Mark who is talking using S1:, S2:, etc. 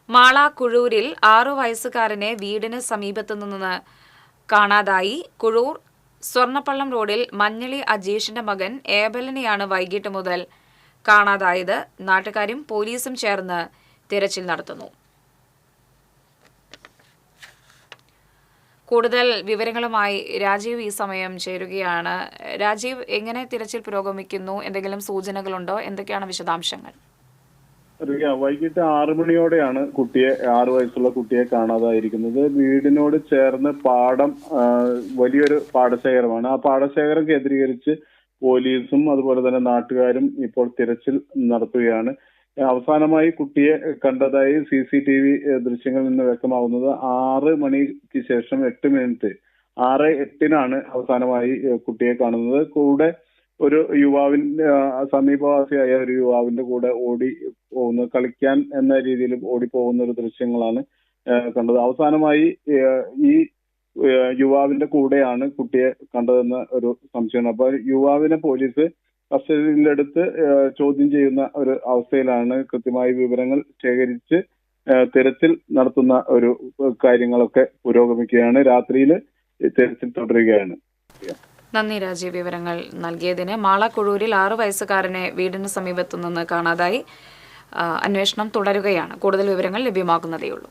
S1: മാള കുഴൂരിൽ 6 വയസ്സുകാരനെ വീടിന് സമീപത്തു നിന്ന് കാണാതായി. കുഴൂർ സ്വർണ്ണപ്പള്ളം റോഡിൽ മഞ്ഞളി അജീഷിന്റെ മകൻ ഏബലിനെയാണ് വൈകിട്ട് മുതൽ കാണാതായത്. നാട്ടുകാരും പോലീസും ചേർന്ന് തിരച്ചിൽ നടത്തുന്നു. കൂടുതൽ വിവരങ്ങളുമായി രാജീവ് ഈ സമയം ചേരുകയാണ്. രാജീവ്, എങ്ങനെ തിരച്ചിൽ പുരോഗമിക്കുന്നു? എന്തെങ്കിലും സൂചനകളുണ്ടോ? എന്തൊക്കെയാണ് വിശദാംശങ്ങൾ?
S2: വൈകിട്ട് 6 മണിയോടെയാണ് 6 വയസ്സുള്ള കുട്ടിയെ കാണാതായിരിക്കുന്നത്. വീടിനോട് ചേർന്ന് വലിയൊരു പാടശേഖരമാണ്. ആ പാടശേഖരം കേന്ദ്രീകരിച്ച് പോലീസും അതുപോലെ തന്നെ നാട്ടുകാരും ഇപ്പോൾ തിരച്ചിൽ നടത്തുകയാണ്. അവസാനമായി കുട്ടിയെ കണ്ടതായി CCTV ദൃശ്യങ്ങളിൽ നിന്ന് വ്യക്തമാവുന്നത് 6 മണിക്ക് ശേഷം 8 മിനിറ്റ് 6:08 അവസാനമായി കുട്ടിയെ കാണുന്നത്. കൂടെ ഒരു യുവാവിന്റെ സമീപവാസിയായ ഒരു യുവാവിന്റെ കൂടെ ഓടി പോകുന്ന കളിക്കാൻ എന്ന രീതിയിൽ ഓടിപ്പോകുന്ന ഒരു ദൃശ്യങ്ങളാണ് കണ്ടത്. അവസാനമായി ഈ യുവാവിന്റെ കൂടെയാണ് കുട്ടിയെ കണ്ടതെന്ന ഒരു സംശയമാണ്. അപ്പൊ യുവാവിനെ പോലീസ് കസ്റ്റഡിയിലെടുത്ത് ചോദ്യം ചെയ്യുന്ന ഒരു അവസ്ഥയിലാണ്. കൃത്യമായ വിവരങ്ങൾ ശേഖരിച്ച് തിരച്ചിൽ നടത്തുന്ന ഒരു കാര്യങ്ങളൊക്കെ പുരോഗമിക്കുകയാണ്. രാത്രിയിൽ തിരച്ചിൽ തുടരുകയാണ്.
S1: നന്ദി രാജീവ്, വിവരങ്ങൾ നൽകിയതിന്. മാള കുഴൂരിൽ 6 വയസ്സുകാരനെ വീടിന് സമീപത്തു നിന്ന് കാണാതായി. അന്വേഷണം തുടരുകയാണ്. കൂടുതൽ വിവരങ്ങൾ ലഭ്യമാകുന്നതേയുള്ളൂ.